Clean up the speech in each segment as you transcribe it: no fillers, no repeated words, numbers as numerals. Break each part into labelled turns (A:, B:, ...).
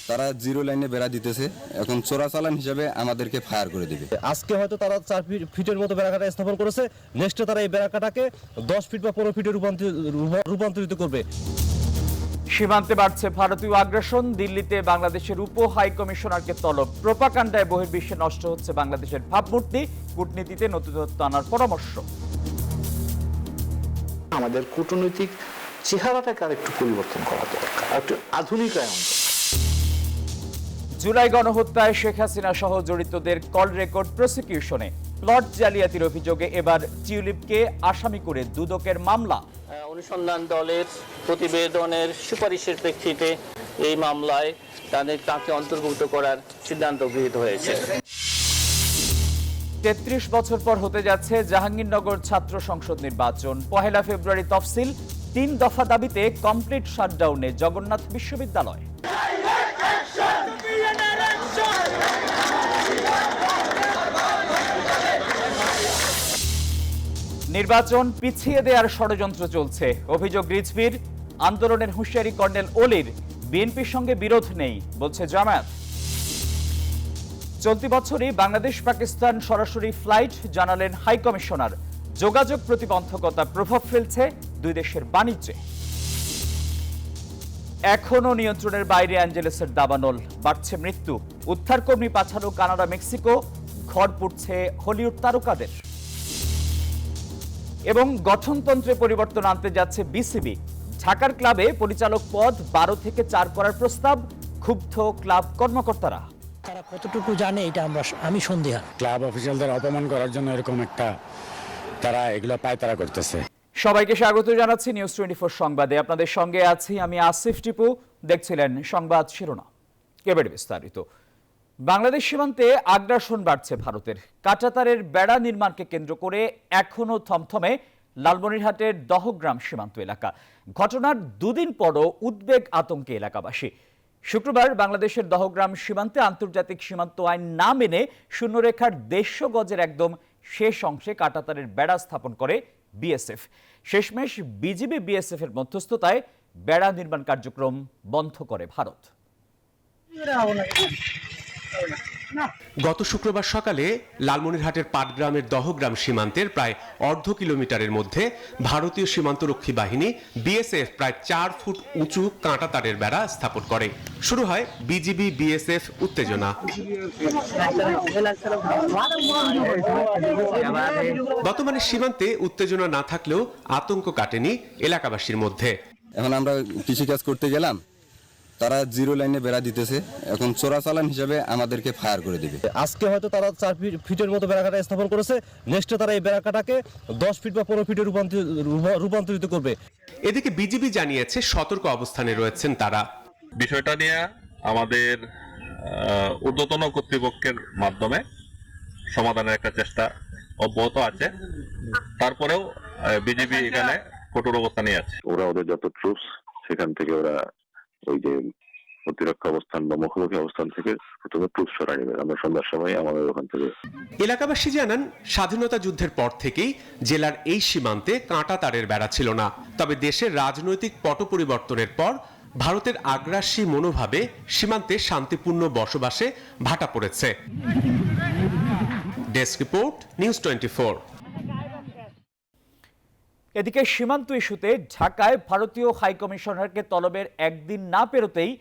A: তারা জিরো লাইনে বেড়া দিতেছে, এখন চোরাচালান হিসাবে আমাদেরকে ফায়ার করে দিবে।
B: আজকে হয়তো তারা 4 ফিটের মতো বেড়াকাটা স্থাপন করেছে, নেক্সটে তারা এই বেড়াকাটাকে 10 ফিট বা 15 ফিটে রূপান্তরিত করবে।
C: সীমান্তে বাড়ছে ভারতীয় আগ্রাসন, দিল্লিতে বাংলাদেশের উপ হাই কমিশনারকে তলব। প্রোপাগান্ডায় বহির্বিশ্বে নষ্ট হচ্ছে বাংলাদেশের ভাবমূর্তি, কূটনীতিতে নতুনত্ব আনার পরামর্শ।
D: আমাদের কূটনৈতিক চেহারাটাকে আরেকটু পরিবর্তন করা দরকার, একটু আধুনিকায়ন।
C: জুলাই গণহত্যায় শেখ হাসিনা সহ জড়িতদের কল রেকর্ড প্রসিকিউশনে। প্লট জালিয়াতির অভিযোগে এবার টিউলিপকে আসামি করে দুদকের মামলা।
E: অনুসন্ধান দলের প্রতিবেদনের সুপারিশের প্রেক্ষিতে এই মামলায় তাকে অন্তর্ভুক্ত করার সিদ্ধান্ত গৃহীত হয়েছে।
C: ৩৩ বছর পর হতে যাচ্ছে জাহাঙ্গীরনগর ছাত্র সংসদ নির্বাচন। ১ ফেব্রুয়ারি তফসিল, ৩ দফা দাবিতে কমপ্লিট শাটডাউনে জগন্নাথ বিশ্ববিদ্যালয়। নির্বাচন পিছিয়ে দেওয়ার ষড়যন্ত্র চলছে, অভিযোগ রিজভির। আন্দোলনের হুঁশিয়ারি কর্নেল ওলির। বিএনপির সঙ্গে বিরোধ নেই বলছে জামায়াত। চলতি বছরই বাংলাদেশ পাকিস্তান সরাসরি ফ্লাইট, জানালেন হাই কমিশনার। যোগাযোগ প্রতিবন্ধকতা প্রভাব ফেলছে দুই দেশের বাণিজ্যে। এখনো নিয়ন্ত্রণের বাইরে অ্যাঞ্জেলেসের দাবানল, বাড়ছে মৃত্যু। উদ্ধারকর্মী পাঠানো কানাডা, মেক্সিকো, ঘর পুড়ছে হলিউড তারকাদের। এবং গঠনতন্ত্রে পরিবর্তন আনতে যাচ্ছে বিসিবি। ঢাকার ক্লাবে পরিচালক পদ 12 থেকে 4 করার প্রস্তাব, ক্ষুব্ধ ক্লাব কর্মকর্তারা।
F: তারা কতটুকু জানে এটা আমি সন্দেহান।
G: ক্লাব অফিসিয়ালদের অপমান করার জন্য এরকম একটা তারা এগুলো পায়তারা করতেছে।
C: সবাইকে স্বাগত জানাচ্ছি নিউজ 24 সংবাদে। আপনাদের সঙ্গে আছি আমি আসিফ টিপু। দেখছিলেন সংবাদ শিরোনাম, এবারে বিস্তারিত। বাংলাদেশ সীমান্তে আগ্রাসন বাড়ছে ভারতের। কাঁটাতারের বেড়া নির্মাণকে কেন্দ্র করে এখনো থমথমে লালমনিরহাটের দহগ্রাম সীমান্ত এলাকা। ঘটনার দুদিন পরও উদ্বেগ, আতঙ্কে এলাকাবাসী। শুক্রবার বাংলাদেশের দহগ্রাম সীমান্তে আন্তর্জাতিক সীমান্ত আইন না মেনে শূন্যরেখার 150 গজের একদম শেষ অংশে কাঁটাতারের বেড়া স্থাপন করে বিএসএফ। শেষমেশ বিজিবি বিএসএফ এর মধ্যস্থতায় বেড়া নির্মাণ কার্যক্রম বন্ধ করে ভারত।
H: গত শুক্রবার সকালে লালমনিরহাটের পাটগ্রামের দহগ্রাম সীমান্তের প্রায় অর্ধ কিলোমিটারের মধ্যে ভারতীয় সীমান্তরক্ষী বাহিনী বিএসএফ প্রায় 4 ফুট উঁচু কাঁটাতারের বেড়া স্থাপন করে। শুরু হয় বিজিবি বিএসএফ উত্তেজনা। বর্তমানে সীমান্তে উত্তেজনা না থাকলেও আতঙ্ক কাটেনি এলাকাবাসীর মধ্যে।
A: এখন আমরা কৃষিকাজ করতে গেলাম, তারা জিরো লাইনে বেড়া দিতেছে, এখন চোরাচালান হিসাবে আমাদেরকে ফায়ার করে দিবে।
B: আজকে হয়তো তারা 4 ফিটের মতো বেড়াকাটা স্থাপন করেছে, নেক্সটে তারা এই বেড়াকাটাকে 10 ফিট বা 15 ফিটে রূপান্তরিত করবে।
H: এদিকে বিজিবি জানিয়েছে সতর্ক অবস্থানে রয়েছেন তারা।
I: বিষয়টা নিয়ে আমাদের ঊর্ধ্বতন কর্তৃপক্ষের মাধ্যমে সমাধানের একটা চেষ্টা অব্যাহত আছে। তারপরেও বিজিবি এখানে কঠোর অবস্থানে আছে।
J: ওরা ওদের যত ট্রুপস সেখান থেকে ওরা ওই যে প্রতিরক্ষা অবস্থান বা মুখোমুখি অবস্থান থেকে প্রথমে ট্রুপস সরাই নেবে। আমরা সন্ধ্যার সময় আমাদের ওখান থেকে।
H: এলাকাবাসী জানান, স্বাধীনতা যুদ্ধের পর থেকেই জেলার এই সীমান্তে কাঁটাতারের বেড়া ছিল না। তবে দেশের রাজনৈতিক পট পরিবর্তনের পর ভারতের আগ্রাসী মনোভাবে সীমান্তে শান্তিপূর্ণ বসবাসে ভাটা পড়েছে। Desk report, news 24।
C: এদিকে সীমান্ত ইস্যুতে ঢাকায় ভারতীয় হাই কমিশনারকে তলবের একদিন না পেরোতেই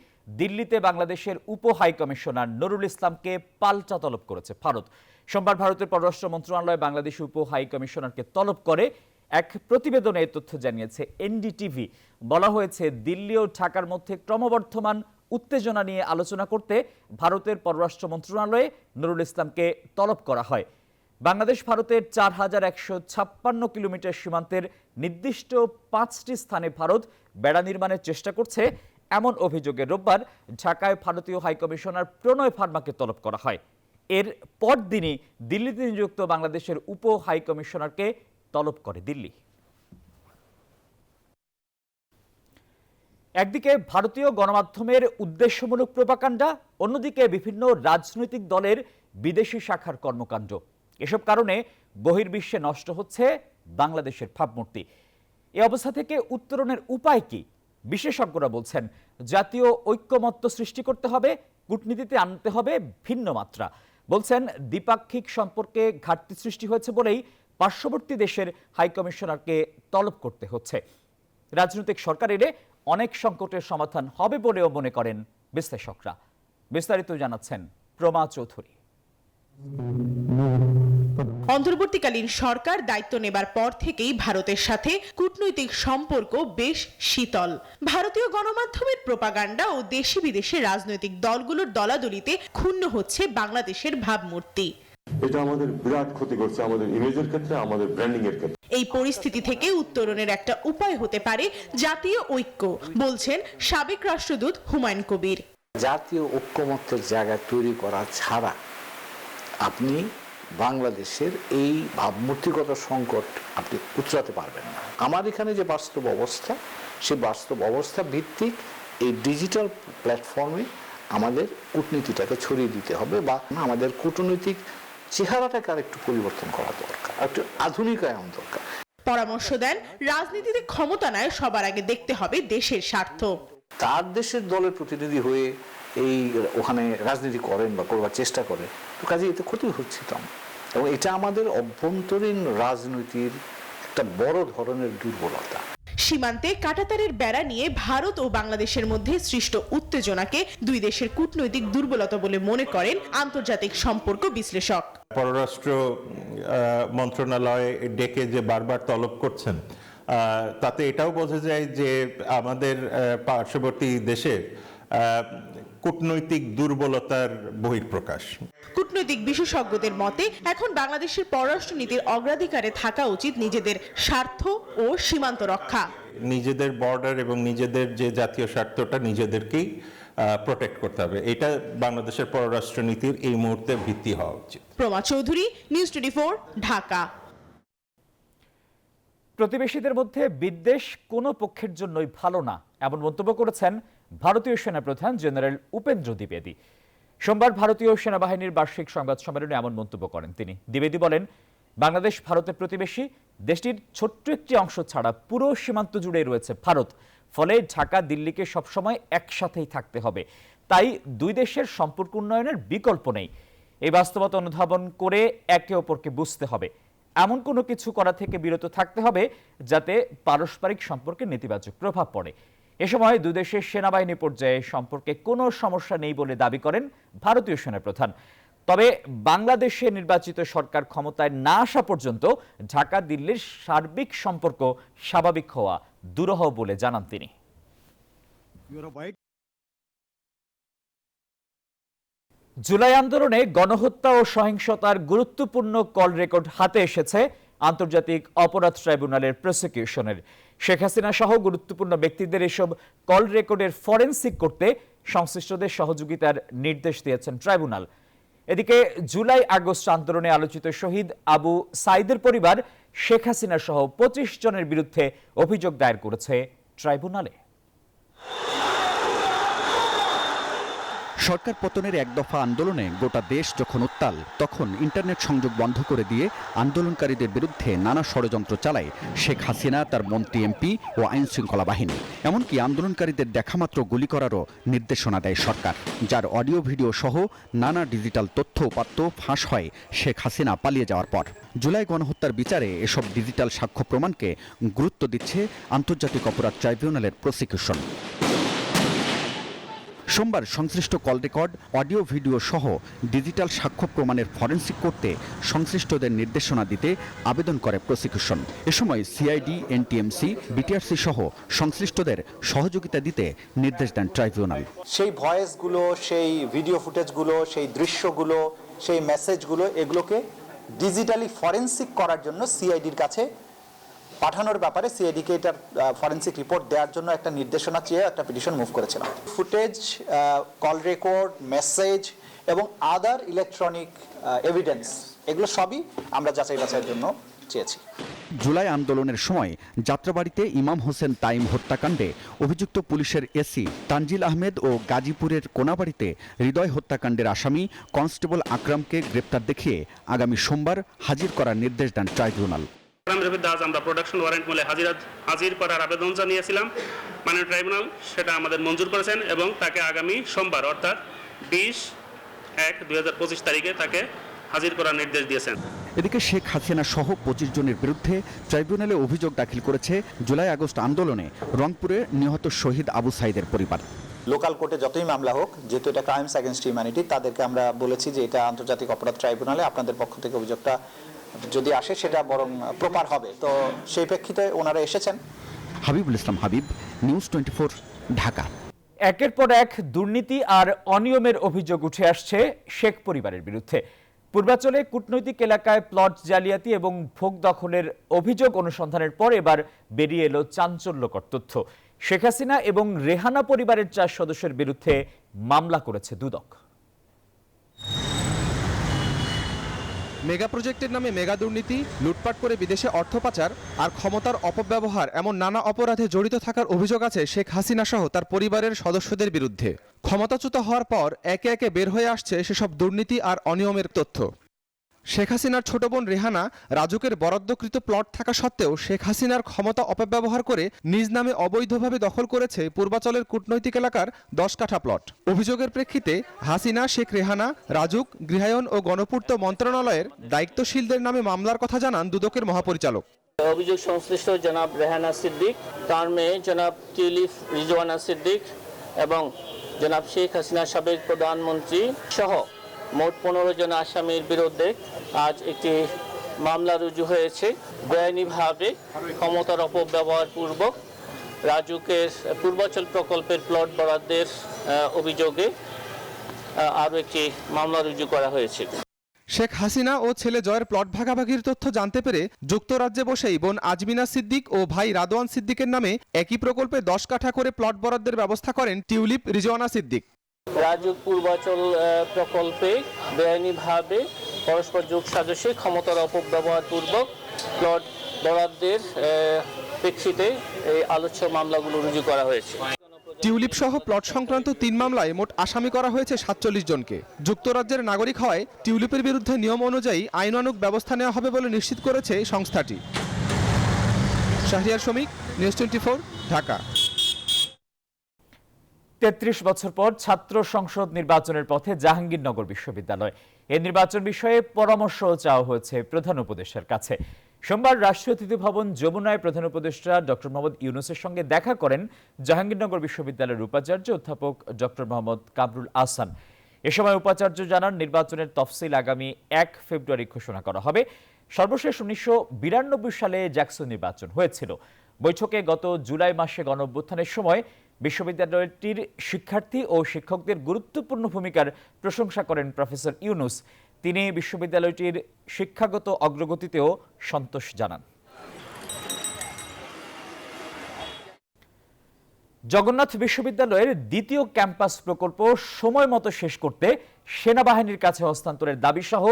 C: দিল্লিতে বাংলাদেশের উপ হাই কমিশনার নুরুল ইসলামকে পাল্টা তলব করেছে ভারত। সোমবার ভারতের পররাষ্ট্র মন্ত্রণালয় বাংলাদেশ উপ হাই কমিশনারকে তলব করে। এক প্রতিবেদনে এই তথ্য জানিয়েছে এনডিটিভি। বলা হয়েছে, দিল্লি ও ঢাকার মধ্যে ক্রমবর্ধমান উত্তেজনা নিয়ে আলোচনা করতে ভারতের পররাষ্ট্র মন্ত্রণালয়ে নুরুল ইসলামকে তলব করা হয়। বাংলাদেশ ভারতের 4156 কিলোমিটার সীমান্তের নির্দিষ্ট 5টি স্থানে ভারত বেড়া নির্মাণের চেষ্টা করছে, এমন অভিযোগে রোববার ঢাকায় ভারতীয় হাইকমিশনার প্রণয় ভার্মাকে তলব করা হয়। এর পরদিনই দিল্লিতে নিযুক্ত বাংলাদেশের উপ হাইকমিশনারকে তলব করে দিল্লি। একদিকে ভারতীয় গণমাধ্যমের উদ্দেশ্যমূলক প্রোপাগান্ডা, অন্যদিকে বিভিন্ন রাজনৈতিক দলের বিদেশি শাখার কর্মকাণ্ড। এসব কারণে বহির্বিশ্বে নষ্ট হচ্ছে বাংলাদেশের ভাবমূর্তি। এই অবস্থা থেকে উত্তরণের উপায় কি? বিশেষজ্ঞরা বলছেন জাতীয় ঐক্যমত্য সৃষ্টি করতে হবে, কূটনীতিতে আনতে হবে ভিন্ন মাত্রা। বলছেন দ্বিপাক্ষিক সম্পর্কে ঘাটতি সৃষ্টি হয়েছে বলেই পার্শ্ববর্তী দেশের হাইকমিশনারকে তলব করতে হচ্ছে। রাজনৈতিক সরকার এলে অনেক সংকটের সমাধান হবে বলেও মনে করেন বিশ্লেষকরা। বিস্তারিত জানাচ্ছেন প্রমা চৌধুরী।
K: অন্তর্বর্তীকালীন সরকার দায়িত্ব নেবার পর থেকেই ভারতের সাথে কূটনৈতিক সম্পর্ক বেশ শীতল। ভারতীয় গণমাধ্যমের প্রোপাগান্ডা ও দেশি বিদেশে রাজনৈতিক দলগুলোর দলাদলিতে ক্ষুণ্ণ হচ্ছে বাংলাদেশের ভাবমূর্তি।
L: এটা আমাদের বিরাট ক্ষতি করছে, আমাদের ইমেজের ক্ষেত্রে, আমাদের ব্র্যান্ডিং এর ক্ষেত্রে।
K: এই পরিস্থিতি থেকে উত্তরণের একটা উপায় হতে পারে জাতীয় ঐক্য, বলছেন সাবেক রাষ্ট্রদূত হুমায়ুন কবির।
D: জাতীয় ঐক্যমত্যের জায়গা তৈরি করা ছাড়া আপনি বাংলাদেশের এই ভাবমূর্তিগত সংকট আপনি উতরাতে পারবেন না। আমার এখানে যে বাস্তব অবস্থা, সেই বাস্তব অবস্থা ভিত্তিক এই ডিজিটাল প্ল্যাটফর্মে আমাদের কূটনীতিটাকে ছড়িয়ে দিতে হবে, বা আমাদের কূটনৈতিক চেহারাটাকে আর একটু পরিবর্তন করা দরকার, একটু আধুনিকায়ন দরকার।
K: পরামর্শ দেন রাজনীতিতে ক্ষমতা নয়, সবার আগে দেখতে হবে দেশের স্বার্থ।
D: তার দেশের দলের প্রতিনিধি হয়ে এই ওখানে রাজনীতি করেন বা করবার চেষ্টা করেন, তো কাজে এতে ক্ষতি হচ্ছে তো। এবং এটা আমাদের অভ্যন্তরীণ রাজনীতির একটা বড় ধরনের দুর্বলতা।
K: সীমান্তে কাঁটাতারের বেড়া নিয়ে ভারত ও বাংলাদেশের মধ্যে সৃষ্ট উত্তেজনাকে দুই দেশের কূটনৈতিক দুর্বলতা বলে মনে করেন আন্তর্জাতিক সম্পর্ক বিশ্লেষক।
L: পররাষ্ট্র মন্ত্রণালয় ডেকে যে বারবার তলব করছেন, তাতে এটাও বোঝা যায় যে আমাদের পার্শ্ববর্তী দেশের কূটনৈতিক দুর্বলতার বহিঃপ্রকাশ।
K: কূটনৈতিক বিশেষজ্ঞদের মতে এখন বাংলাদেশের পররাষ্ট্রনীতির অগ্রাধিকারে থাকা উচিত নিজেদের স্বার্থ ও সীমান্ত রক্ষা।
L: নিজেদের বর্ডার এবং নিজেদের যে জাতীয় স্বার্থটা নিজেদেরকেই প্রোটেক্ট করতে হবে, এটা বাংলাদেশের পররাষ্ট্রনীতির এই মুহূর্তে ভিত্তি হওয়া উচিত।
K: প্রমা চৌধুরী, নিউজ 24, ঢাকা।
C: প্রতিবেশীদের মধ্যে বিদ্বেষ কোনো পক্ষের জন্যই ভালো না, এমন মন্তব্য করেছেন ভারতীয় সেনাপ্রধান জেনারেল উপেন্দ্র দ্বিবেদী। সোমবার ভারতীয় সেনাবাহিনীর বার্ষিক সংবাদ সম্মেলনে এমন মন্তব্য করেন তিনি। দ্বিবেদী বলেন, বাংলাদেশ ভারতের প্রতিবেশী, দেশটির ছোট্ট একটি অংশ ছাড়া পুরো সীমান্ত জুড়ে রয়েছে ভারত। ফলে ঢাকা দিল্লিকে সবসময় একসাথেই থাকতে হবে। তাই দুই দেশের সম্পর্ক উন্নয়নের বিকল্প নেই। এই বাস্তবতা অনুধাবন করে একে অপরকে বুঝতে হবে। এমন কোনো কিছু করা থেকে বিরত থাকতে হবে যাতে পারস্পরিক সম্পর্কে নেতিবাচক প্রভাব পড়ে। এ সময় দুই দেশের সেনাবাহিনী পর্যায়ে সম্পর্কে কোনো সমস্যা নেই বলে দাবি করেন ভারতীয় সেনাপ্রধান। তবে বাংলাদেশে নির্বাচিত সরকার ক্ষমতায় না আসা পর্যন্ত ঢাকা দিল্লির সার্বিক সম্পর্ক স্বাভাবিক হওয়া দুরূহ বলে জানান তিনি। জুলাই আন্দোলনে গণহত্যা ও সহিংসতার গুরুত্বপূর্ণ কল রেকর্ড হাতে এসেছে আন্তর্জাতিক অপরাধ ট্রাইব্যুনালের প্রসিকিউশনের। শেখ হাসিনা সহ গুরুত্বপূর্ণ ব্যক্তিদের এসব কল রেকর্ডের ফরেনসিক করতে সংশ্লিষ্টদের সহযোগিতার নির্দেশ দিয়েছেন ট্রাইব্যুনাল। এদিকে জুলাই আগস্ট আন্দোলনে আলোচিত শহীদ আবু সাইদের পরিবার শেখ হাসিনা সহ 25 জনের বিরুদ্ধে অভিযোগ দায়ের করেছে ট্রাইব্যুনালে।
M: সরকার পতনের এক দফা আন্দোলনে গোটা দেশ যখন উত্তাল, তখন ইন্টারনেট সংযোগ বন্ধ করে দিয়ে আন্দোলনকারীদের বিরুদ্ধে নানা ষড়যন্ত্র চালায় শেখ হাসিনা, তার মন্ত্রী, এমপি ও আইন শৃঙ্খলা বাহিনী। এমনকি আন্দোলনকারীদের দেখামাত্র গুলি করারও নির্দেশনা দেয় সরকার, যার অডিও ভিডিও সহ নানা ডিজিটাল তথ্য উপাত্ত ফাঁস হয় শেখ হাসিনা পালিয়ে যাওয়ার পর। জুলাই গণহত্যার বিচারে এসব ডিজিটাল সাক্ষ্য প্রমাণকে গুরুত্ব দিচ্ছে আন্তর্জাতিক অপরাধ ট্রাইব্যুনালের প্রসিকিউশন। সোমবার সংশ্লিষ্ট কল রেকর্ড, অডিও ভিডিও সহ ডিজিটাল সাক্ষ্য প্রমাণের ফরেনসিক করতে সংশ্লিষ্টদের নির্দেশনা দিতে আবেদন করে প্রসিকিউশন। এ সময় সিআইডি, এনটিএমসি, বিটিআরসি সহ সংশ্লিষ্টদের সহযোগিতা দিতে নির্দেশ দেন ট্রাইব্যুনাল।
N: সেই ভয়েসগুলো, সেই ভিডিও ফুটেজগুলো, সেই দৃশ্যগুলো, সেই মেসেজগুলো, এগুলোকে ডিজিটালি ফরেনসিক করার জন্য সিআইডির কাছে পাঠানোর ব্যাপারে সিআইডিকে এটার ফরেনসিক রিপোর্ট দেওয়ার জন্য একটা নির্দেশনা চেয়ে একটা পিটিশন মুভ করেছিলাম। ফুটেজ, কল রেকর্ড, মেসেজ এবং আদার ইলেকট্রনিক এভিডেন্স, এগুলো সবই আমরা যাচাই বাছাইয়ের জন্য চেয়েছি।
M: জুলাই আন্দোলনের সময় যাত্রাবাড়িতে ইমাম হোসেন তাইম হত্যাকাণ্ডে অভিযুক্ত পুলিশের এসি তানজিল আহমেদ ও গাজীপুরের কোনাবাড়িতে হৃদয় হত্যাকাণ্ডের আসামি কনস্টেবল আকরামকে গ্রেপ্তার দেখিয়ে আগামী সোমবার হাজির করার নির্দেশ দেন ট্রাইব্যুনাল।
O: বিরুদ্ধে আজ আমরা প্রোডাকশন ওয়ারেন্ট মূলে হাজির করার আবেদন জানিয়েছিলাম। মাননীয় ট্রাইব্যুনাল সেটা আমাদের মঞ্জুর করেছেন এবং তাকে আগামী সোমবার অর্থাৎ 20/1/2025 তারিখে তাকে হাজির করার নির্দেশ দিয়েছেন।
M: এদিকে শেখ হাসিনা সহ 25 জনের বিরুদ্ধে ট্রাইব্যুনালে অভিযোগ দাখিল করেছে জুলাই আগস্ট আন্দোলনে রংপুরে নিহত শহীদ আবু সাইদের পরিবার।
N: লোকাল কোর্টে যতই মামলা হোক, যেহেতু এটা ক্রাইমস এগেইনস্ট হিউম্যানিটি, তাদেরকে আমরা বলেছি যে এটা আন্তর্জাতিক অপরাধ ট্রাইব্যুনালে আপনাদের পক্ষ থেকে অভিযোগটা যদি আসে সেটা বরং প্রপার হবে। তো সেই প্রেক্ষিতে ওনারা এসেছেন।
M: হাবিবুল ইসলাম হাবিব, নিউজ 24, ঢাকা।
C: একের পর এক দুর্নীতি আর অনিয়মের অভিযোগ উঠে আসছে শেখ পরিবারের বিরুদ্ধে। পূর্বাঞ্চলে কূটনৈতিক এলাকায় প্লট জালিয়াতি এবং ভোগ দখলের অভিযোগ অনুসন্ধানের পর এবার বেরিয়ে এলো চাঞ্চল্যকর তথ্য। শেখ হাসিনা এবং রেহানা পরিবারের 4 সদস্যের বিরুদ্ধে মামলা করেছে দুদক।
P: মেগা প্রজেক্টের নামে মেগা দুর্নীতি, লুটপাট করে বিদেশে অর্থ পাচার আর ক্ষমতার অপব্যবহার এমন নানা অপরাধে জড়িত থাকার অভিযোগ আছে শেখ হাসিনা সহ তার পরিবারের সদস্যদের বিরুদ্ধে। ক্ষমতাচ্যুত হওয়ার পর একে একে বের হয়ে আসছে সেসব দুর্নীতি আর অনিয়মের তথ্য। শেখ হাসিনার ছোট বোন রেহানা রাজুকের বরাদ্দকৃত প্লট থাকা সত্ত্বেও শেখ হাসিনার ক্ষমতা অপব্যবহার করে নিজ নামে অবৈধভাবে দখল করেছে পূর্বাঞ্চলের কূটনৈতিক এলাকার 10 কাঠা প্লট। অভিযোগের প্রেক্ষিতে হাসিনা, শেখ রেহানা, রাজুক, গৃহায়ন ও গণপূর্ত মন্ত্রণালয়ের দায়িত্বশীলদের নামে মামলার কথা জানান দুদকের মহাপরিচালক।
E: অভিযোগ সংশ্লিষ্ট জনাব রেহানা সিদ্দিক, তার মেয়ে জনাব টিউলিপ রিজওয়ানা সিদ্দিক এবং জনাব শেখ হাসিনা সাবেক প্রধানমন্ত্রী সহ মোট 15 জন আসামির বিরুদ্ধে আজ একটি মামলা রুজু হয়েছে। বেআইনিভাবে ক্ষমতার অপব্যবহার পূর্বক রাজুকের পূর্বাঞ্চল প্রকল্পের প্লট বরাদ্দের অভিযোগে আরও একটি মামলা রুজু করা হয়েছে।
P: শেখ হাসিনা ও ছেলে জয়ের প্লট ভাগাভাগির তথ্য জানতে পেরে যুক্তরাজ্যে বসেই বোন আজমিনা সিদ্দিক ও ভাই রাদওয়ান সিদ্দিকের নামে একই প্রকল্পে 10 কাঠা করে প্লট বরাদ্দের ব্যবস্থা করেন টিউলিপ রিজওয়ানা সিদ্দিক।
E: রাজুক পূর্বাঞ্চল প্রকল্পে বেআইনিভাবে পরস্পর যোগ সাজসে ক্ষমতার অপব্যবহার পূর্বক প্লট বরাদ্দের প্রেক্ষিতে এই আলোচ্য মামলাগুলো রুজু করা হয়েছে।
P: টিউলিপ সহ প্লট সংক্রান্ত 3 মামলায় মোট আসামি করা হয়েছে 47 জনকে। যুক্তরাজ্যের নাগরিক হওয়ায় টিউলিপের বিরুদ্ধে নিয়ম অনুযায়ী আইনানুগ ব্যবস্থা নেওয়া হবে বলে নিশ্চিত করেছে সংস্থাটি। শাহরিয়ার শমিক, নিউজ 24, ঢাকা।
C: 33 বছর পর ছাত্র সংসদ নির্বাচনের পথে জাহাঙ্গীরনগর বিশ্ববিদ্যালয়। এই নির্বাচন বিষয়ে পরামর্শ চাওয়া হয়েছে প্রধান উপদেষ্টার কাছে। সোমবার রাষ্ট্রীয় অতিথি ভবন যমুনায় প্রধান উপদেষ্টা ডক্টর মোহাম্মদ ইউনূসের সঙ্গে দেখা করেন জাহাঙ্গীরনগর বিশ্ববিদ্যালয়ের উপাচার্য অধ্যাপক ডক্টর মোহাম্মদ কামরুল আহসান। এ সময় উপাচার্য জানান, নির্বাচনের তফসিল আগামী 1 ফেব্রুয়ারি ঘোষণা করা হবে। সর্বশেষ 1992 সালে জ্যাকসন নির্বাচন হয়েছিল। বৈঠকে গত জুলাই মাসে গণঅভ্যুত্থানের সময় বিশ্ববিদ্যালয়টির শিক্ষার্থী ও শিক্ষকদের গুরুত্বপূর্ণ ভূমিকার প্রশংসা করেন প্রফেসর ইউনূস। তিনি বিশ্ববিদ্যালয়টির শিক্ষাগত অগ্রগতিতেও সন্তোষ জানান। জগন্নাথ বিশ্ববিদ্যালয়ের দ্বিতীয় ক্যাম্পাস প্রকল্প সময় মতো শেষ করতে সেনাবাহিনীর কাছে হস্তান্তরের দাবি সহ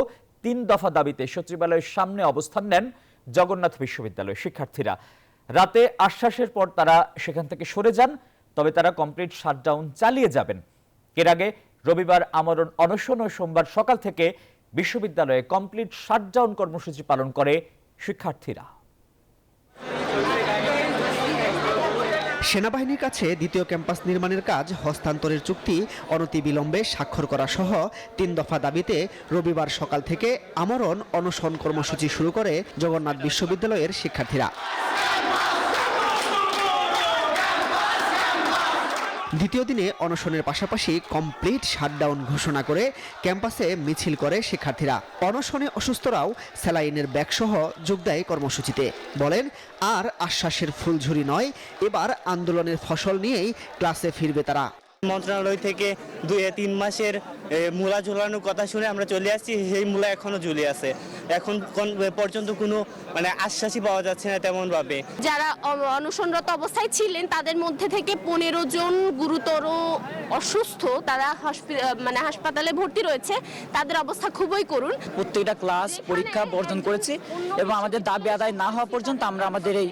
C: 3 দফা দাবিতে সচিবালয়ের সামনে অবস্থান নেন জগন্নাথ বিশ্ববিদ্যালয়ের শিক্ষার্থীরা। রাতে আশ্বাসের পর তারা সেখান থেকে সরে যান, তবে তারা কমপ্লিট শাটডাউন চালিয়ে যাবেন। এর আগে রবিবার আমরণ অনশন ও সোমবার সকাল থেকে বিশ্ববিদ্যালয়ে কমপ্লিট শাটডাউন কর্মসূচি পালন করে শিক্ষার্থীরা।
Q: সেনাবাহিনীর কাছে দ্বিতীয় ক্যাম্পাস নির্মাণের কাজ হস্তান্তরের চুক্তি অনতিবিলম্বে স্বাক্ষর করা সহ 3 দফা দাবিতে রবিবার সকাল থেকে আমরণ অনশন কর্মসূচি শুরু করে জগন্নাথ বিশ্ববিদ্যালয়ের শিক্ষার্থীরা। দ্বিতীয় দিনে অনশনের পাশাপাশি কমপ্লিট শাটডাউন ঘোষণা করে ক্যাম্পাসে মিছিল করে শিক্ষার্থীরা। অনশনে অসুস্থরাও স্যালাইনের ব্যাগসহ যোগ দেয় কর্মসূচিতে। বলেন, আর আশ্বাসের ফুলঝুরি নয়, এবার আন্দোলনের ফসল নিয়েই ক্লাসে ফিরবে তারা।
R: মন্ত্রণালয় থেকে 2-3 মাসের মূলা ঝোলানোর কথা শুনে আমরা চলে আসছি, সেই মূলা এখনো ঝুলে আছে। এখন পর্যন্ত কোনো আশ্বাসই পাওয়া যাচ্ছে না তেমন ভাবে।
S: যারা অনশনরত অবস্থায় ছিলেন তাদের মধ্যে থেকে 15 জন গুরুতর অসুস্থ, তারা হাসপাতালে ভর্তি রয়েছে। তাদের অবস্থা খুবই করুণ।
T: প্রত্যেকটা ক্লাস পরীক্ষা বর্জন করেছি এবং আমাদের দাবি আদায় না হওয়া পর্যন্ত আমরা আমাদের এই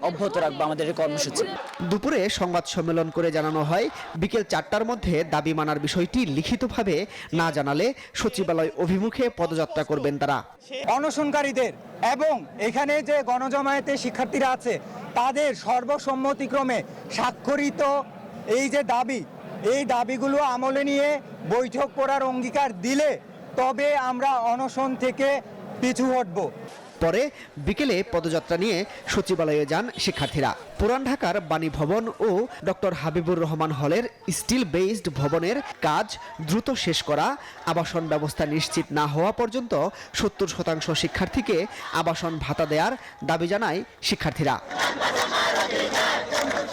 T: অব্যাহত রাখবো আমাদের এই কর্মসূচি।
Q: দুপুরে সংবাদ সম্মেলন করে জানানো হয় বিকেল 4টার মধ্যে দাবি মানার বিষয়টি লিখিতভাবে না জানালে সচিবালয় অভিমুখে পদযাত্রা করবেন তারা।
U: অনশনকারীদের এবং এখানে যে গণজমায়েতের শিক্ষার্থীরা আছে তাদের সর্বসম্মতিক্রমে স্বাক্ষরিত এই যে দাবি, এই দাবিগুলো আমলে নিয়ে বৈঠক করার অঙ্গীকার দিলে তবে আমরা অনশন থেকে পিছু হটব।
Q: পরে বিকেলে পদযাত্রা নিয়ে সচিবালয়ে যান শিক্ষার্থীরা। পুরান ঢাকার বাণী ভবন ও ডক্টর হাবিবুর রহমান হলের স্টিল বেসড ভবনের কাজ দ্রুত শেষ করা, আবাসন ব্যবস্থা নিশ্চিত না হওয়া পর্যন্ত 70% শিক্ষার্থীকে আবাসন ভাতা দেওয়ার দাবি জানায় শিক্ষার্থীরা।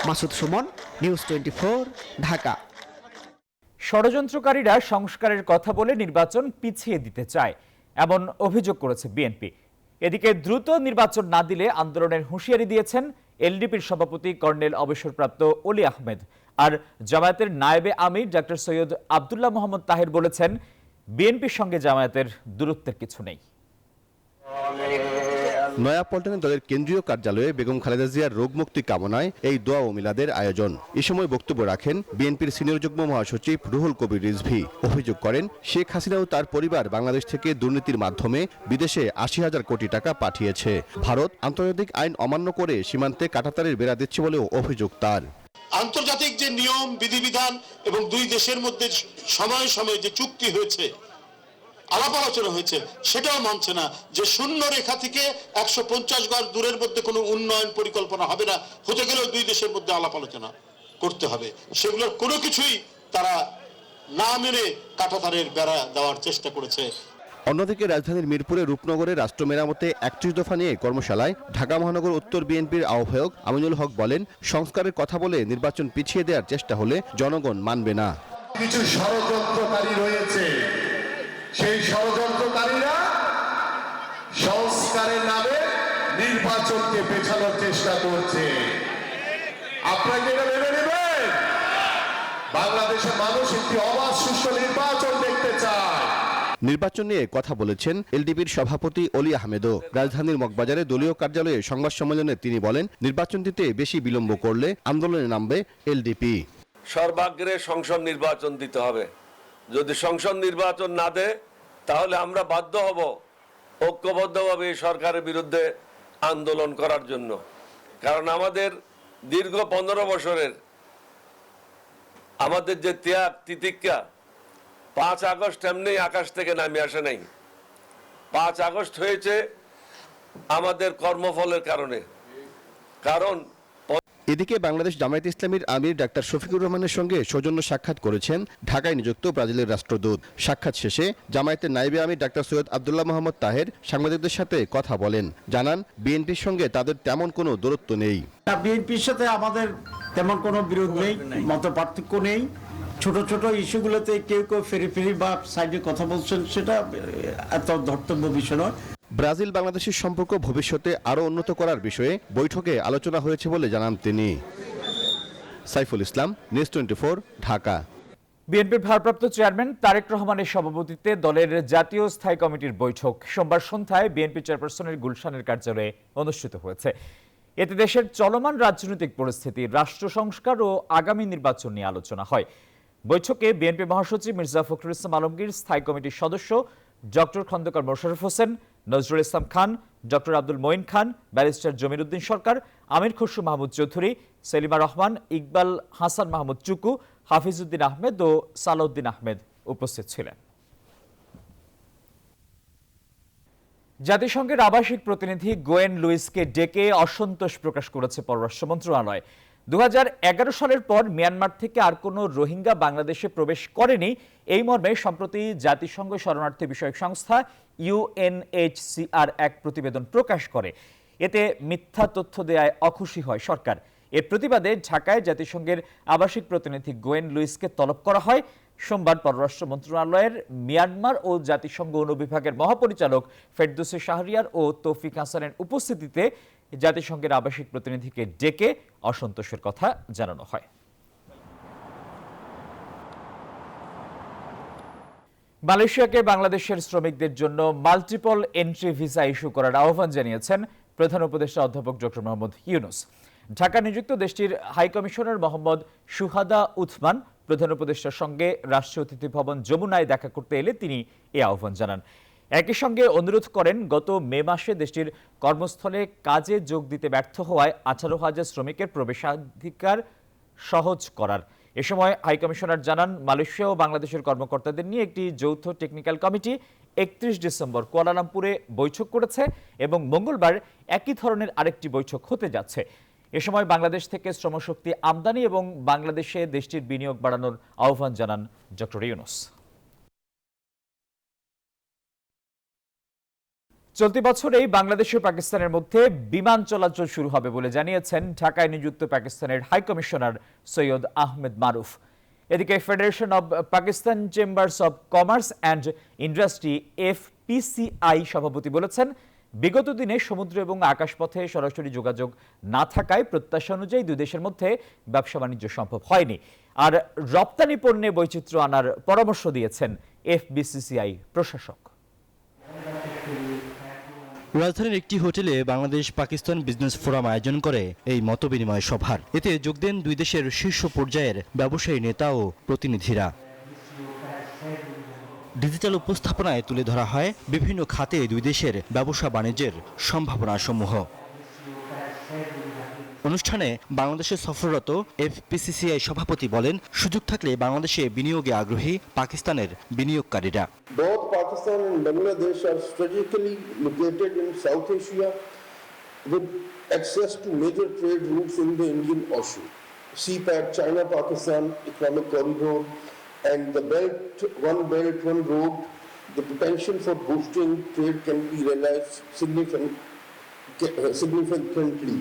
Q: মাসুদ সুমন, নিউজ 24, ঢাকা।
C: ষড়যন্ত্রকারীরা সংস্কারের কথা বলে নির্বাচন পিছিয়ে দিতে চায়, এমন অভিযোগ করেছে বিএনপি। এদিকে দ্রুত নির্বাচন না দিলে আন্দোলনের হুঁশিয়ারি দিয়েছেন এলডিপির সভাপতি কর্নেল অবসরপ্রাপ্ত অলি আহমেদ। আর জামায়াতের নায়েবে আমির ডক্টর সৈয়দ আব্দুল্লাহ মোহাম্মদ তাহের বলেছেন, বিএনপির সঙ্গে জামায়াতের দূরত্বের কিছু নেই।
V: নয়াপল্টনে দলের কেন্দ্রীয় কার্যালয়ে বেগম খালেদা জিয়ার রোগমুক্তি কামনায় এই দোয়া ও মিলাদের আয়োজন। এ সময় বক্তব্য রাখেন বিএনপির সিনিয়র যুগ্ম মহাসচিব রুহুল কবির রিজভী। অভিযোগ করেন, শেখ হাসিনা ও তার পরিবার বাংলাদেশ থেকে দুর্নীতির মাধ্যমে বিদেশে 80,000 কোটি টাকা পাঠিয়েছে। ভারত আন্তর্জাতিক আইন অমান্য করে সীমান্তে কাঁটাতারের বেড়া দিচ্ছে বলেও অভিযোগ তার।
W: আন্তর্জাতিক যে নিয়ম বিধিবিধান এবং দুই দেশের মধ্যে সময়ে সময়ে যে চুক্তি হয়েছে, আলাপ আলোচনা হয়েছে, সেটাও মানছে না যে শূন্য রেখা থেকে 150 গজ দূরের মধ্যে কোনো উন্নয়ন পরিকল্পনা হবে না, হতে গেলেও দুই দেশের মধ্যে আলাপ আলোচনা করতে হবে। সেগুলোর কোনো কিছুই তারা না মেনে কাঁটাতারের বেড়া দেওয়ার চেষ্টা করেছে।
V: অন্যদিকে রাজধানীর মিরপুরে রূপনগরে রাষ্ট্র মেরামতে 31 দফা নিয়ে কর্মশালায় ঢাকা মহানগর উত্তর বিএনপির আহ্বায়ক আমিনুল হক বলেন, সংস্কারের কথা বলে নির্বাচন পিছিয়ে দেওয়ার চেষ্টা হলে জনগণ মানবে না।
W: কিছু ষড়যন্ত্রকারী রয়েছে, সেই ষড়যন্ত্রকারীরা সংস্কারের নামে নির্বাচনকে পেছানোর চেষ্টা করছে। আপনাকে এটা মেনে নেবেন? বাংলাদেশের মানুষ একটি অবাধ সুষ্ঠু নির্বাচন দেখতে চায়।
V: নির্বাচন নিয়ে কথা বলেছেন এলডিপির সভাপতি অলি আহমেদও। রাজধানীর মগবাজারে দলীয় কার্যালয়ে সংবাদ সম্মেলনে তিনি বলেন, নির্বাচন দিতে বেশি বিলম্ব করলে আন্দোলনে নামবে এলডিপি।
X: সর্বাগ্রে সংসদ নির্বাচন দিতে হবে। যদি সংসদ নির্বাচন না দেয় তাহলে আমরা বাধ্য হব ঐক্যবদ্ধভাবে সরকারের বিরুদ্ধে আন্দোলন করার জন্য। কারণ আমাদের দীর্ঘ 15 বছরের আমাদের যে ত্যাগ তিতিক্ষা 5 আগস্ট এমনি আকাশ থেকে নামে আসে নাই। 5 আগস্ট হয়েছে আমাদের কর্মফলের কারণে। কারণ
V: এদিকে বাংলাদেশ জামায়াতে ইসলামীর আমির ডাক্তার শফিকুর রহমানের সঙ্গে সৌজন্য সাক্ষাৎ করেছেন ঢাকায় নিযুক্ত ব্রাজিলের রাষ্ট্রদূত। সাক্ষাৎ শেষে জামায়াতের নায়েবে আমির ডাক্তার সৈয়দ আব্দুল্লাহ মোহাম্মদ তাহের সাংবাদিকদের সাথে কথা বলেন। জানান, বিএনপির সঙ্গে তাদের তেমন কোনো দূরত্ব নেই।
Y: বিএনপির সাথে আমাদের তেমন কোনো বিরোধ নেই, মত পার্থক্য নেই। ছোট ছোট ইস্যুগুলোতে কেউ কেউ ফেরি ফেরি বা সাইডে কথা বলছেন, সেটা এত ধর্তব্য বিষয় নয়।
V: ব্রাজিল বাংলাদেশের সম্পর্ক ভবিষ্যতে আরও উন্নত করার বিষয়ে বৈঠকে আলোচনা হয়েছে বলে জানান তিনি। সাইফুল ইসলাম, নিউজ 24, ঢাকা।
C: বিএনপির ভারপ্রাপ্ত চেয়ারম্যান তারেক রহমানের সভাপতিত্বে দলের জাতীয় স্থায়ী কমিটির বৈঠক সোমবার সন্ধ্যায় বিএনপি চেয়ারপারসনের গুলশানের কার্যালয়ে অনুষ্ঠিত হয়েছে। এতে দেশের চলমান রাজনৈতিক পরিস্থিতি, রাষ্ট্র সংস্কার ও আগামী নির্বাচন নিয়ে আলোচনা হয়। বৈঠকে বিএনপি মহাসচিব মির্জা ফখরুল ইসলাম আলমগীর, স্থায়ী কমিটির সদস্য ডক্টর খন্দকার মোশাররফ হোসেন, নজরুল ইসলাম খান, ডক্টর আব্দুল মঈন খান, ব্যারিস্টার জমির উদ্দিন সরকার, আমির খসরু মাহমুদ চৌধুরী, সেলিমা রহমান, ইকবাল হাসান মাহমুদ চুকু, হাফিজউদ্দিন আহমেদ ও সালাউদ্দিন আহমেদ উপস্থিত ছিলেন। জাতিসংঘের আবাসিক প্রতিনিধি গোয়েন লুইসকে ডেকে অসন্তোষ প্রকাশ করেছে পররাষ্ট্র মন্ত্রণালয়। 2011 সালের পর মিয়ানমার থেকে আর কোনো রোহিঙ্গা বাংলাদেশে প্রবেশ করেনি, এই মর্মে সম্প্রতি জাতিসংঘ শরণার্থী বিষয়ক সংস্থা UNHCR এক প্রতিবেদন প্রকাশ করে। এতে মিথ্যা তথ্য দেয়ায় অখুশি হয় সরকার। এর প্রতিবাদে ঢাকায় জাতিসংঘের আবাসিক প্রতিনিধি গোয়েন লুইসকে তলব করা হয়। সোমবার পররাষ্ট্র মন্ত্রণালয়ের মিয়ানমার ও জাতিসংঘ অনুবিভাগের মহাপরিচালক ফেরদৌসী শাহরিয়ার ও তৌফিক হাসানের উপস্থিতিতে জাতিসংঘের আবাসিক প্রতিনিধিকে ডেকে অসন্তোষের কথা জানানো হয়। মালয়েশিয়াকে বাংলাদেশের শ্রমিকদের জন্য মাল্টিপল এন্ট্রি ভিসা ইস্যু করার আহ্বান জানিয়েছেন প্রধান উপদেষ্টা অধ্যাপক ডক্টর মোহাম্মদ ইউনূস। ঢাকা নিযুক্ত দেশটির হাই কমিশনার মোহাম্মদ সুহাদা উথমান প্রধান উপদেষ্টার সঙ্গে রাষ্ট্রীয় অতিথি ভবন যমুনায় দেখা করতে এলে তিনি এ আহ্বান জানান। একই সঙ্গে অনুরোধ করেন গত মে মাসে দেশটির কর্মস্থলে কাজে যোগ দিতে ব্যর্থ হওয়ায় 18,000 শ্রমিকের প্রবেশাধিকার সহজ করার। এ সময় হাইকমিশনার জানান, মালয়েশিয়া ও বাংলাদেশের কর্মকর্তাদের নিয়ে একটি যৌথ টেকনিক্যাল কমিটি 31 ডিসেম্বর কুয়ালালামপুরে বৈঠক করেছে এবং মঙ্গলবার একই ধরনের আরেকটি বৈঠক হতে যাচ্ছে। এ সময় বাংলাদেশ থেকে শ্রমশক্তি আমদানি এবং বাংলাদেশে দেশটির বিনিয়োগ বাড়ানোর আহ্বান জানান ডক্টর ইউনূস। চলতি বছরেই বাংলাদেশ ও পাকিস্তানের মধ্যে বিমান চলাচল শুরু হবে বলে জানিয়েছেন ঢাকায় নিযুক্ত পাকিস্তানের হাই কমিশনার সৈয়দ আহমেদ মারুফ। এদিকে federation of Pakistan chambers of commerce and industry FPCI সভাপতি বলেছেন, বিগত দিনে সমুদ্র এবং আকাশপথে সরাসরি যোগাযোগ না থাকায় প্রত্যাশা অনুযায়ী দুই দেশের মধ্যে ব্যবসা বাণিজ্য সম্ভব হয়নি। আর রপ্তানি পণ্যে বৈচিত্র্য আনার পরামর্শ দিয়েছেন FBCCI প্রশাসক।
A: রাজধানীর একটি হোটেলে বাংলাদেশ পাকিস্তান বিজনেস ফোরাম আয়োজন করে এই মতবিনিময় সভার। এতে যোগ দেন দুই দেশের শীর্ষ পর্যায়ের ব্যবসায়ী নেতা ও প্রতিনিধিরা। ডিজিটাল উপস্থাপনায় তুলে ধরা হয় বিভিন্ন খাতে দুই দেশের ব্যবসা বাণিজ্যের সম্ভাবনাসমূহ। অনুষ্ঠানে বাংলাদেশে সফররত FPCCI সভাপতি বলেন, সুযোগ থাকলে বাংলাদেশে বিনিয়োগে আগ্রহী পাকিস্তানের বিনিয়োগকারীরা।
B: Both Pakistan and Bangladesh are strategically located in South Asia with access to major trade routes in the Indian Ocean. CPEC, China-Pakistan Economic Corridor, and the One Belt, One Road, the potential for boosting trade can be realized significantly.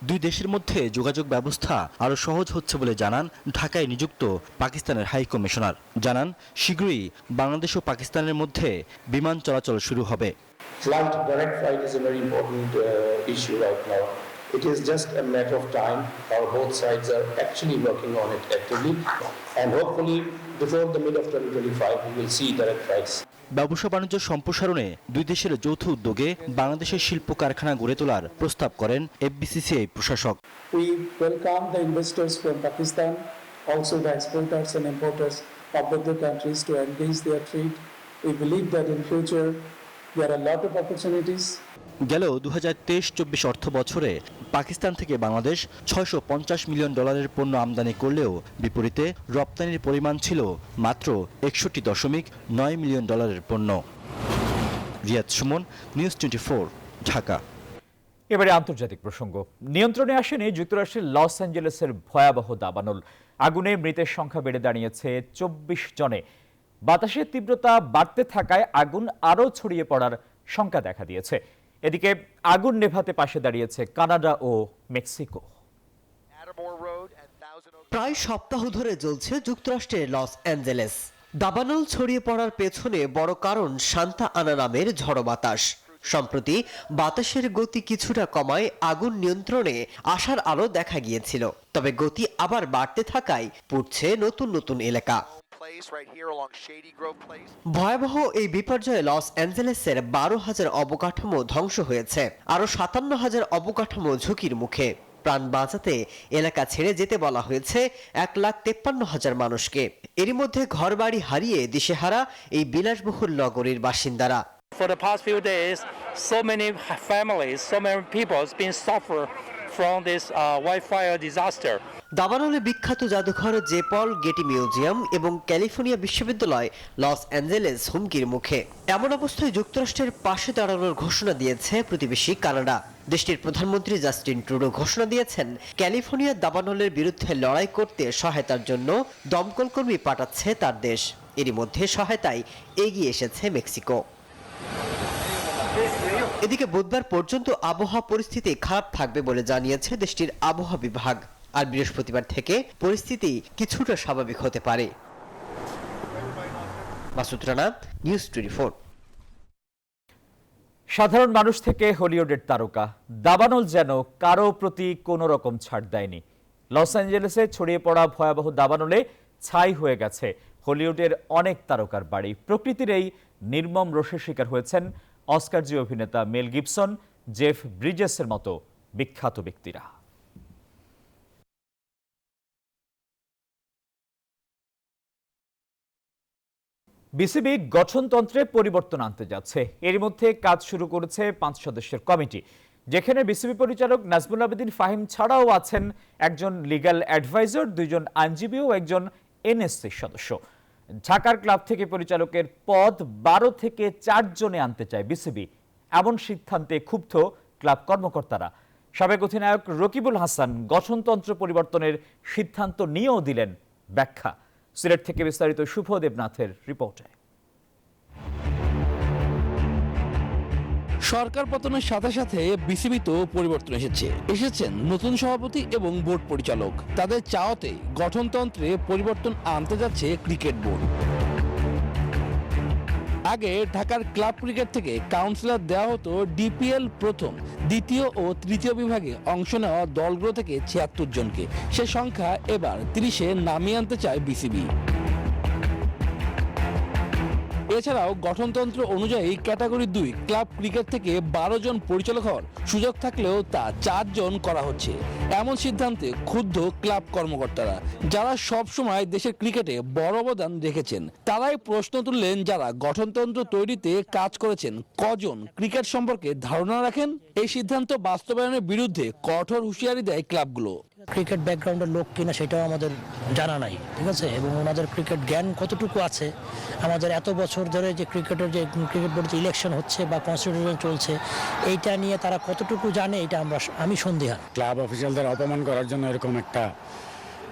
A: দুই দেশের মধ্যে যোগাযোগ ব্যবস্থা আরো সহজ হচ্ছে বলে জানান ঢাকায় নিযুক্ত পাকিস্তানের হাই কমিশনার। জানান, শীঘ্রই বাংলাদেশ ও পাকিস্তানের মধ্যে বিমান চলাচল শুরু হবে।
B: Direct flight is a very important issue right now. It is just a matter of time. Both sides are actually working on it actively, and hopefully before the mid of 2025 we will see direct flights.
A: ব্যবসা বাণিজ্য সম্প্রসারণে দুই দেশের যৌথ উদ্যোগে বাংলাদেশের শিল্প কারখানা গড়ে তোলার প্রস্তাব করেন FBCCI প্রশাসক।
F: We welcome the investors from Pakistan, also the exporters and importers of both the countries to engage their trade. We believe that in future there are a lot of opportunities.
A: গেল 2023-24 অর্থ বছরে পাকিস্তান থেকে Bangladesh $650 million পণ্য আমদানি করলেও বিপরীতে রপ্তানির পরিমাণ ছিল মাত্র $61.9 মিলিয়ন পণ্য। রিয়াদ সুমন, নিউজ 24, ঢাকা।
C: এবারে আন্তর্জাতিক প্রসঙ্গ। নিয়ন্ত্রণে আসেনি যুক্তরাষ্ট্রের লস অ্যাঞ্জেলেসের ভয়াবহ দাবানল। আগুনে মৃতের সংখ্যা বেড়ে দাঁড়িয়েছে 24 জনে। বাতাসের তীব্রতা বাড়তে থাকায় আগুন আরও ছড়িয়ে পড়ার শঙ্কা দেখা দিয়েছে। এদিকে আগুন নেভাতে পাশে দাঁড়িয়েছে কানাডা ও মেক্সিকো।
Q: প্রায় সপ্তাহ ধরে জ্বলছে যুক্তরাষ্ট্রের লস অ্যাঞ্জেলেস। দাবানল ছড়িয়ে পড়ার পেছনে বড় কারণ সান্তা আনা নামের ঝড়ো বাতাস। সম্প্রতি বাতাসের গতি কিছুটা কমায় আগুন নিয়ন্ত্রণে আসার আলো দেখা গিয়েছিল, তবে গতি আবার বাড়তে থাকায় পুড়ছে নতুন নতুন এলাকা। ভয়াবহ এই বিপর্যয়ে লস অ্যাঞ্জেলেসের 12,000 অবকাঠামো ধ্বংস হয়েছে, আরো 57,000 অবকাঠামো ঝুঁকির মুখে। প্রাণ বাঁচাতে এলাকা ছেড়ে যেতে বলা হয়েছে 1,53,000 মানুষকে। এরই মধ্যে ঘরবাড়ি হারিয়ে দিশেহারা এই বিলাসবহুল নগরীর বাসিন্দারা।
G: For the past few days, so many families, so many people have been suffer from this wildfire disaster.
Q: দাবানলে বিখ্যাত জাদুঘর জেপল গেটি মিউজিয়াম এবং ক্যালিফোর্নিয়া বিশ্ববিদ্যালয় লস অ্যাঞ্জেলেস হুমকির মুখে। এমন অবস্থায় যুক্তরাষ্ট্রের পাশে দাঁড়ানোর ঘোষণা দিয়েছে প্রতিবেশী কানাডা। দেশটির প্রধানমন্ত্রী জাস্টিন ট্রুডো ঘোষণা দিয়েছেন, ক্যালিফোর্নিয়ার দাবানলের বিরুদ্ধে লড়াই করতে সহায়তার জন্য দমকল কর্মী পাঠাচ্ছে তার দেশ। এরই মধ্যে সহায়তায় এগিয়ে এসেছে মেক্সিকো। এদিকে বুধবার পর্যন্ত আবহাওয়া পরিস্থিতি খারাপ থাকবে বলে জানিয়েছে দেশটির আবহাওয়া বিভাগ। আর বৃহস্পতিবার থেকে পরিস্থিতি কিছুটা স্বাভাবিক হতে পারে। মাসুদ রানা, নিউজ 24।
C: সাধারণ মানুষ থেকে হলিউডের তারকা দাবানল যেন কারো প্রতি কোনো রকম ছাড় দেয়নি। লস অ্যাঞ্জেলেসে ছড়িয়ে পড়া ভয়াবহ দাবানলে ছাই হয়ে গেছে হলিউডের অনেক তারকার বাড়ি। প্রকৃতির এই নির্মম রোষের শিকার হয়েছেন অস্কারজয়ী অভিনেতা মেল গিবসন, জেফ ব্রিজেসের মতো বিখ্যাত ব্যক্তিরা। বিসিবি গঠনতন্ত্রে পরিবর্তন আনতে যাচ্ছে। এর মধ্যে কাজ শুরু করেছে 5 সদস্যের কমিটি, যেখানে বিসিবি পরিচালক নাজমুল আবেদিন ফাহিম ছাড়াও আছেন একজন লিগ্যাল অ্যাডভাইজার, 2 জন আইনজীবী ও একজন এনএসসি সদস্য। ঢাকার ক্লাব থেকে পরিচালকের পদ 12 থেকে 4 জনে আনতে চায় বিসিবি। এমন সিদ্ধান্তে ক্ষুব্ধ ক্লাব কর্মকর্তারা। সাবেক অধিনায়ক রকিবুল হাসান গঠনতন্ত্র পরিবর্তনের সিদ্ধান্ত নিয়েও দিলেন ব্যাখ্যা। সিলেট থেকে বিস্তারিত শুভ দেবনাথের রিপোর্টে।
D: সরকার পতনের সাথে সাথে বিসিবিতেও পরিবর্তন এসেছেন নতুন সভাপতি এবং বোর্ড পরিচালক। তাদের চাওয়াতে গঠনতন্ত্রে পরিবর্তন আনতে যাচ্ছে ক্রিকেট বোর্ড। আগে ঢাকার ক্লাব ক্রিকেট থেকে কাউন্সিলর দেওয়া হতো ডিপিএল প্রথম, দ্বিতীয় ও তৃতীয় বিভাগে অংশ নেওয়া দলগুলো থেকে 76 জনকে। সে সংখ্যা এবার 30-এ নামিয়ে আনতে চায় বিসিবি। এছাড়াও গঠনতন্ত্র অনুযায়ী ক্যাটাগরি 2 ক্লাব ক্রিকেট থেকে 12 জন পরিচালক হওয়ার সুযোগ থাকলেও তা 4 জন করা হচ্ছে। এমন সিদ্ধান্তে ক্ষুব্ধ ক্লাব কর্মকর্তারা, যারা সব সময় দেশের ক্রিকেটে বড় অবদান রেখেছেন। তারাই প্রশ্ন তুললেন, যারা গঠনতন্ত্র তৈরিতে কাজ করেছেন কজন ক্রিকেট সম্পর্কে ধারণা রাখেন? এই সিদ্ধান্ত বাস্তবায়নের বিরুদ্ধে কঠোর হুঁশিয়ারি দেয় ক্লাবগুলো।
T: ক্রিকেট ব্যাকগ্রাউন্ডের লোক কিনা সেটাও আমাদের জানা নাই, ঠিক আছে, এবং ওনাদের ক্রিকেট জ্ঞান কতটুকু আছে। আমাদের এত বছর ধরে যে ক্রিকেট বোর্ডে ইলেকশন হচ্ছে বা কনস্টিটিউশন চলছে, এইটা নিয়ে তারা কতটুকু জানে, এটা আমি সন্দেহান।
H: ক্লাব অফিসিয়ালদের অপমান করার জন্য এরকম একটা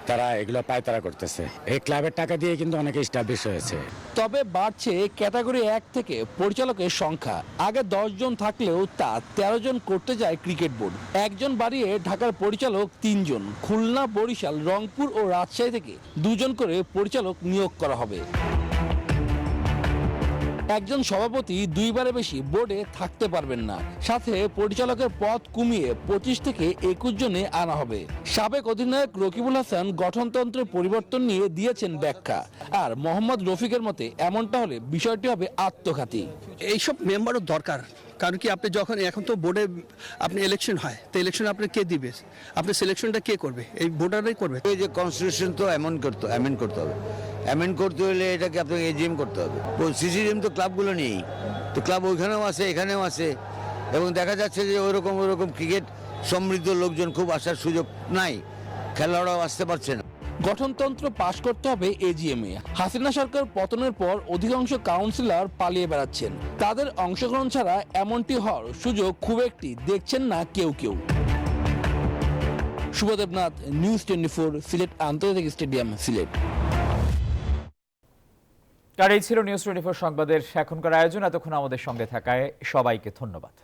H: তারা এগুলো পায়তারা করতেছে। এই ক্লাবের টাকা দিয়ে কিন্তু অনেকে এস্টাবলিশ হয়েছে।
D: তবে বাড়ছে ক্যাটাগরি 1 থেকে পরিচালকের সংখ্যা। আগে 10 জন থাকলেও তা 13 জন করতে যায় ক্রিকেট বোর্ড। একজন বাড়িয়ে ঢাকার পরিচালক 3 জন। খুলনা, বরিশাল, রংপুর ও রাজশাহী থেকে 2 জন করে পরিচালক নিয়োগ করা হবে। একজন সভাপতি 2 বারের বেশি বোর্ডে থাকতে পারবেন না। সাথে পরিচালকের পদ কমিয়ে 25 থেকে 21 জনে আনা হবে। সাবেক অধিনায়ক রকিবুল হাসান গঠনতন্ত্রের পরিবর্তন নিয়ে দিয়েছেন ব্যাখ্যা। আর মোহাম্মদ রফিকের মতে এমনটা হলে বিষয়টি হবে আত্মঘাতী।
I: এইসব মেম্বারও দরকার, কারণ কি আপনি যখন এখন তো বোর্ডে আপনি ইলেকশন হয়, তো ইলেকশন আপনি কে দিবে, আপনি সিলেকশনটা কে করবে? এই ভোটাররাই করবে।
J: এই যে কনস্টিটিউশন তো অ্যামেন্ড করতে হবে। অ্যামেন্ড করতে হলে এটাকে আপনাকে এজিএম করতে হবে। সিসিডিএম তো ক্লাবগুলো নেই, তো ক্লাব ওইখানেও আছে এখানেও আছে, এবং দেখা যাচ্ছে যে ওইরকম ক্রিকেট সমৃদ্ধ লোকজন খুব আসার সুযোগ নাই, খেলোয়াড়রাও আসতে পারছে না।
D: গঠনতন্ত্র পাশ করতে হবে এজিএমে। হাসিনা সরকার পতনের পর অধিকাংশ কাউন্সিলর পালিয়ে বেড়াচ্ছেন। তাদের অংশগ্রহণ ছাড়া এমনটি হওয়ার সুযোগ খুব একটি দেখছেন না কেউ। শুভ দেবনাথ, নিউজ 24, সিলেট আন্তর্জাতিক স্টেডিয়াম, সিলেট।
C: আর এই ছিল নিউজ 24 সংবাদের এখনকার আয়োজন। এতক্ষণ আমাদের সঙ্গে থাকায় সবাইকে ধন্যবাদ।